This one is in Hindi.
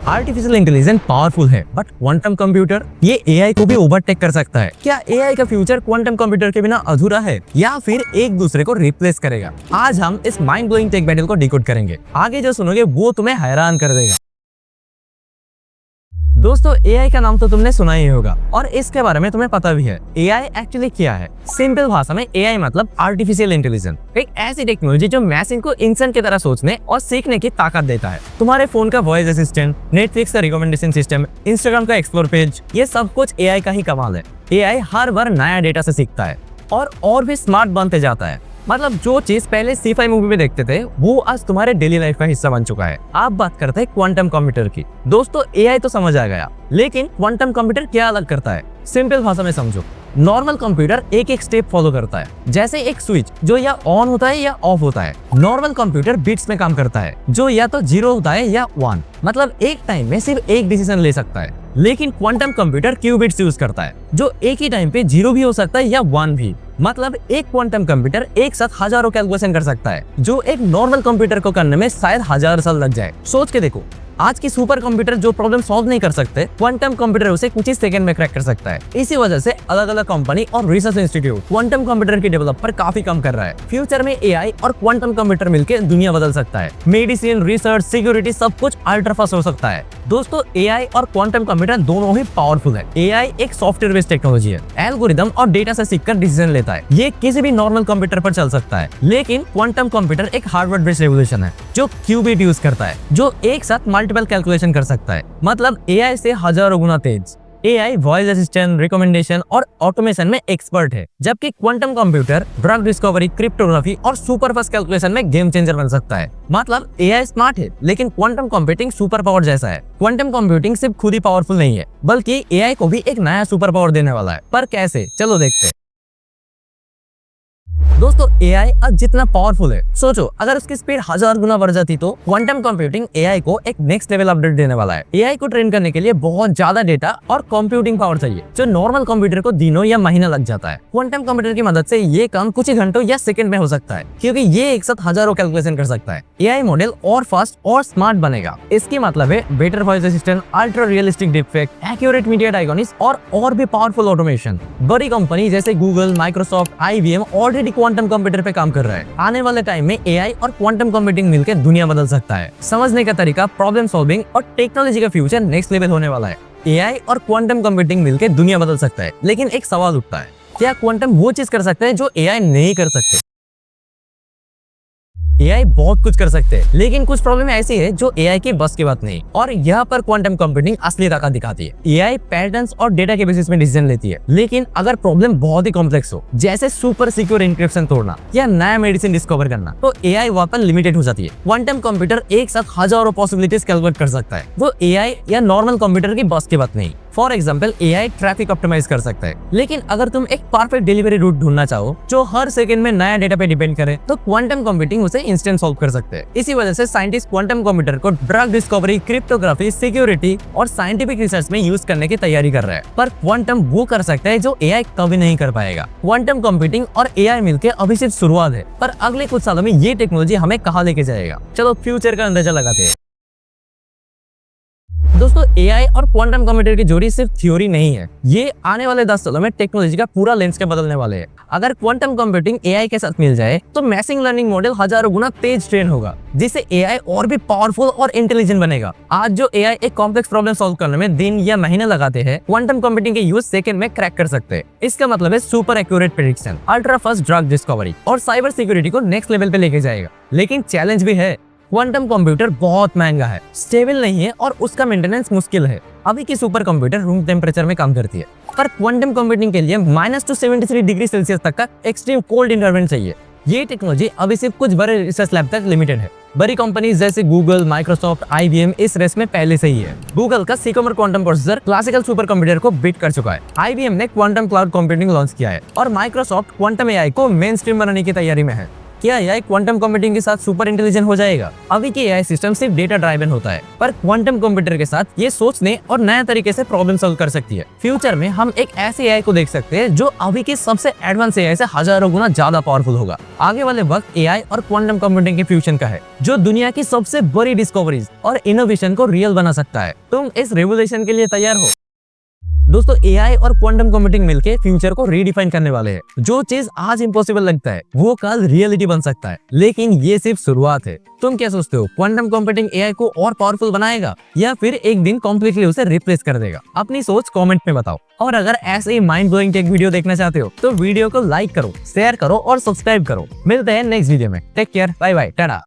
आर्टिफिशियल इंटेलिजेंस पावरफुल है, बट क्वांटम कंप्यूटर ये एआई को भी ओवरटेक कर सकता है। क्या एआई का फ्यूचर क्वांटम कंप्यूटर के बिना अधूरा है या फिर एक दूसरे को रिप्लेस करेगा? आज हम इस माइंड ब्लोइंग टेक बैटल को डिकोड करेंगे। आगे जो सुनोगे वो तुम्हें हैरान कर देगा। दोस्तों, एआई का नाम तो तुमने सुना ही होगा और इसके बारे में तुम्हें पता भी है। एआई एक्चुअली क्या है? सिंपल भाषा में एआई मतलब आर्टिफिशियल इंटेलिजेंस, एक ऐसी टेक्नोलॉजी जो मशीन को इंसान की तरह सोचने और सीखने की ताकत देता है। तुम्हारे फोन का वॉइस असिस्टेंट, नेटफ्लिक्स का रिकमेंडेशन सिस्टम, इंस्टाग्राम का एक्सप्लोर पेज, ये सब कुछ एआई का ही कमाल है। एआई हर बार नया डेटा से सीखता है और भी स्मार्ट बनते जाता है। मतलब जो चीज पहले sci-fi मूवी में देखते थे वो आज तुम्हारे डेली लाइफ का हिस्सा बन चुका है। आप बात करते हैं क्वांटम कंप्यूटर की। दोस्तों, एआई तो समझ आ गया, लेकिन क्वांटम कंप्यूटर क्या अलग करता है? सिंपल भाषा में समझो। नॉर्मल कंप्यूटर एक एक स्टेप फॉलो करता है, जैसे एक स्विच जो या ऑन होता है या ऑफ होता है। नॉर्मल कंप्यूटर बिट्स में काम करता है, जो या तो 0 होता है या 1, मतलब एक टाइम में सिर्फ एक डिसीजन ले सकता है। लेकिन क्वांटम कंप्यूटर क्यूबिट्स यूज करता है, जो एक ही टाइम पे 0 भी हो सकता है या 1 भी। मतलब एक क्वांटम कंप्यूटर एक साथ हजारों कैलकुलेशन कर सकता है, जो एक नॉर्मल कंप्यूटर को करने में शायद 1000 साल लग जाए। सोच के देखो, आज की सुपर कंप्यूटर जो प्रॉब्लम सॉल्व नहीं कर सकते, क्वांटम कंप्यूटर उसे कुछ ही सेकंड में क्रैक कर सकता है। इसी वजह से अलग अलग कंपनी और रिसर्च इंस्टीट्यूट क्वांटम कंप्यूटर की डेवलप पर काफी काम कर रहा है। फ्यूचर में एआई और क्वांटम कंप्यूटर मिलकर दुनिया बदल सकता है। मेडिसिन, रिसर्च, सिक्योरिटी सब कुछ अल्ट्रा फास्ट हो सकता है। दोस्तों, एआई और क्वांटम कंप्यूटर दोनों ही पावरफुल है। एआई एक सॉफ्टवेयर बेस्ड टेक्नोलॉजी है, एल्गोरिदम और डेटा से सीखकर डिसीजन लेता है। ये किसी भी नॉर्मल कंप्यूटर पर चल सकता है। लेकिन क्वांटम कंप्यूटर एक हार्डवेयर बेस्ड रेवोल्यूशन है, जो क्यूबिट यूज करता है, जो एक साथ मल्टीपल कैलकुलेशन कर सकता है। मतलब एआई से हजारों गुना तेज। एआई वॉइस असिस्टेंट, रिकमेंडेशन और ऑटोमेशन में एक्सपर्ट है, जबकि quantum computer drug discovery, cryptography और सुपर फास्ट कैलकुलेशन में गेम चेंजर बन सकता है। मतलब एआई स्मार्ट है, लेकिन क्वांटम कंप्यूटिंग सुपर पावर जैसा है। क्वांटम कंप्यूटिंग सिर्फ खुद ही पावरफुल नहीं है, बल्कि एआई को भी एक नया सुपर पावर देने वाला है। पर कैसे? चलो देखते हैं। दोस्तों, एआई आज जितना पावरफुल है, सोचो अगर उसकी स्पीड 1000 गुना बढ़ जाती तो क्वांटम कंप्यूटिंग एआई को एक नेक्स्ट लेवल अपडेट देने वाला है। एआई को ट्रेन करने के लिए बहुत ज्यादा डेटा और कंप्यूटिंग पावर चाहिए, जो नॉर्मल कंप्यूटर को दिनों या महीना लग जाता है। क्वांटम कंप्यूटर की मदद से ये काम कुछ ही घंटों या सेकंड में हो सकता है, क्योंकि ये एक साथ हजारों कैलकुलेशन कर सकता है। एआई मॉडल और फास्ट और स्मार्ट बनेगा। इसकी मतलब है better voice assistant, ultra realistic defect, accurate media diagnosis और भी पावरफुल ऑटोमेशन। बड़ी कंपनी जैसे Google, Microsoft, IBM already quantum computer पे काम कर रहा है। आने वाले टाइम में एआई और क्वांटम कंप्यूटिंग मिलकर दुनिया बदल सकता है। समझने का तरीका, प्रॉब्लम सॉल्विंग और टेक्नोलॉजी का फ्यूचर नेक्स्ट लेवल होने वाला है। एआई और क्वांटम कंप्यूटिंग मिलकर दुनिया बदल सकता है, लेकिन एक सवाल उठता है, क्या क्वांटम वो चीज कर सकते हैं जो एआई नहीं कर सकते? एआई बहुत कुछ कर सकते हैं, लेकिन कुछ प्रॉब्लम ऐसी है जो एआई की बस की बात नहीं, और यहाँ पर क्वांटम कंप्यूटिंग असली ताकत दिखाती है। एआई पैटर्न्स और डेटा के बेसिस में डिसीजन लेती है, लेकिन अगर प्रॉब्लम बहुत ही कॉम्प्लेक्स हो, जैसे सुपर सिक्योर एन्क्रिप्शन तोड़ना या नया मेडिसिन डिस्कवर करना, तो एआई वहाँ पर लिमिटेड हो जाती है। क्वांटम कंप्यूटर एक साथ हजारों पॉसिबिलिटीज कैलकुलेट कर सकता है, वो एआई या नॉर्मल कंप्यूटर की बस की बात नहीं। For example, AI traffic optimize कर सकता है, लेकिन अगर तुम एक परफेक्ट डिलीवरी रूट ढूंढना चाहो जो हर सेकंड में नया डेटा पे डिपेंड करे, तो क्वांटम कंप्यूटिंग उसे इंस्टेंट सॉल्व कर सकते हैं। इसी वजह से साइंटिस्ट क्वांटम कंप्यूटर को ड्रग डिस्कवरी, क्रिप्टोग्राफी, सिक्योरिटी और साइंटिफिक रिसर्च में यूज करने की तैयारी कर रहा है। पर क्वांटम वो कर सकता है जो एआई कभी नहीं कर पाएगा। क्वांटम कंप्यूटिंग और एआई मिलकर अभी सिर्फ शुरुआत है, पर अगले कुछ सालों में ये टेक्नोलॉजी हमें कहाँ लेके जाएगा, चलो फ्यूचर का अंदाजा लगाते हैं। दोस्तों, एआई और क्वांटम कंप्यूटर की जोड़ी सिर्फ थ्योरी नहीं है, ये आने वाले 10 सालों में टेक्नोलॉजी का पूरा लैंडस्केप बदलने वाले हैं। अगर क्वांटम कंप्यूटिंग एआई के साथ मिल जाए तो मशीन लर्निंग मॉडल हजारों गुना तेज ट्रेन होगा, जिससे एआई और भी पावरफुल और इंटेलिजेंट बनेगा। आज जो एआई एक कॉम्प्लेक्स प्रॉब्लम सॉल्व करने में दिन या महीने लगाते हैं, क्वांटम कंप्यूटिंग के यूज सेकंड में क्रैक कर सकते हैं। इसका मतलब है super accurate prediction, ultra fast drug discovery और साइबर सिक्योरिटी को नेक्स्ट लेवल पे लेके जाएगा। लेकिन चैलेंज भी है, क्वांटम कंप्यूटर बहुत महंगा है, स्टेबल नहीं है और उसका मेंटेनेंस मुश्किल है। अभी की सुपर कंप्यूटर रूम टेम्परेचर में काम करती है, पर क्वांटम कंप्यूटिंग के लिए -273 डिग्री सेल्सियस तक का एक्सट्रीम कोल्ड एनवायरनमेंट चाहिए। ये टेक्नोलॉजी अभी सिर्फ कुछ बड़े रिसर्च लैब तक लिमिटेड है। बड़ी कंपनीज जैसे गूगल, माइक्रोसॉफ्ट, आईबीएम इस रेस में पहले से ही है। गूगल का Sycamore quantum processor classical super computer को बीट कर चुका है। आईबीएम ने क्वांटम क्लाउड कंप्यूटिंग लॉन्च किया है और माइक्रोसॉफ्ट क्वांटम एआई को मेन स्ट्रीम बनाने की तैयारी में है। क्या एआई क्वांटम कंप्यूटिंग के साथ सुपर इंटेलिजेंट हो जाएगा? अभी के एआई सिस्टम सिर्फ डेटा ड्राइवन होता है, पर क्वांटम कंप्यूटर के साथ ये सोचने और नए तरीके से प्रॉब्लम सॉल्व कर सकती है। फ्यूचर में हम एक ऐसे एआई को देख सकते हैं जो अभी के सबसे एडवांस एआई से हजारों गुना ज्यादा पावरफुल होगा। आगे वाले वक्त एआई और क्वांटम कंप्यूटिंग के फ्यूजन का है, जो दुनिया की सबसे बड़ी डिस्कवरीज और इनोवेशन को रियल बना सकता है। तुम इस रेवोल्यूशन के लिए तैयार हो? दोस्तों, एआई और क्वांटम कंप्यूटिंग मिलके फ्यूचर को रीडिफाइन करने वाले हैं। जो चीज आज इम्पॉसिबल लगता है वो कल रियलिटी बन सकता है, लेकिन ये सिर्फ शुरुआत है। तुम क्या सोचते हो, क्वांटम कंप्यूटिंग एआई को और पावरफुल बनाएगा या फिर एक दिन कम्प्लीटली उसे रिप्लेस कर देगा? अपनी सोच कमेंट में बताओ। और अगर ऐसे ही माइंड ब्लोइंग टेक वीडियो देखना चाहते हो तो वीडियो को लाइक करो, शेयर करो और सब्सक्राइब करो। मिलते हैं नेक्स्ट वीडियो में। Take care, bye bye, Tata.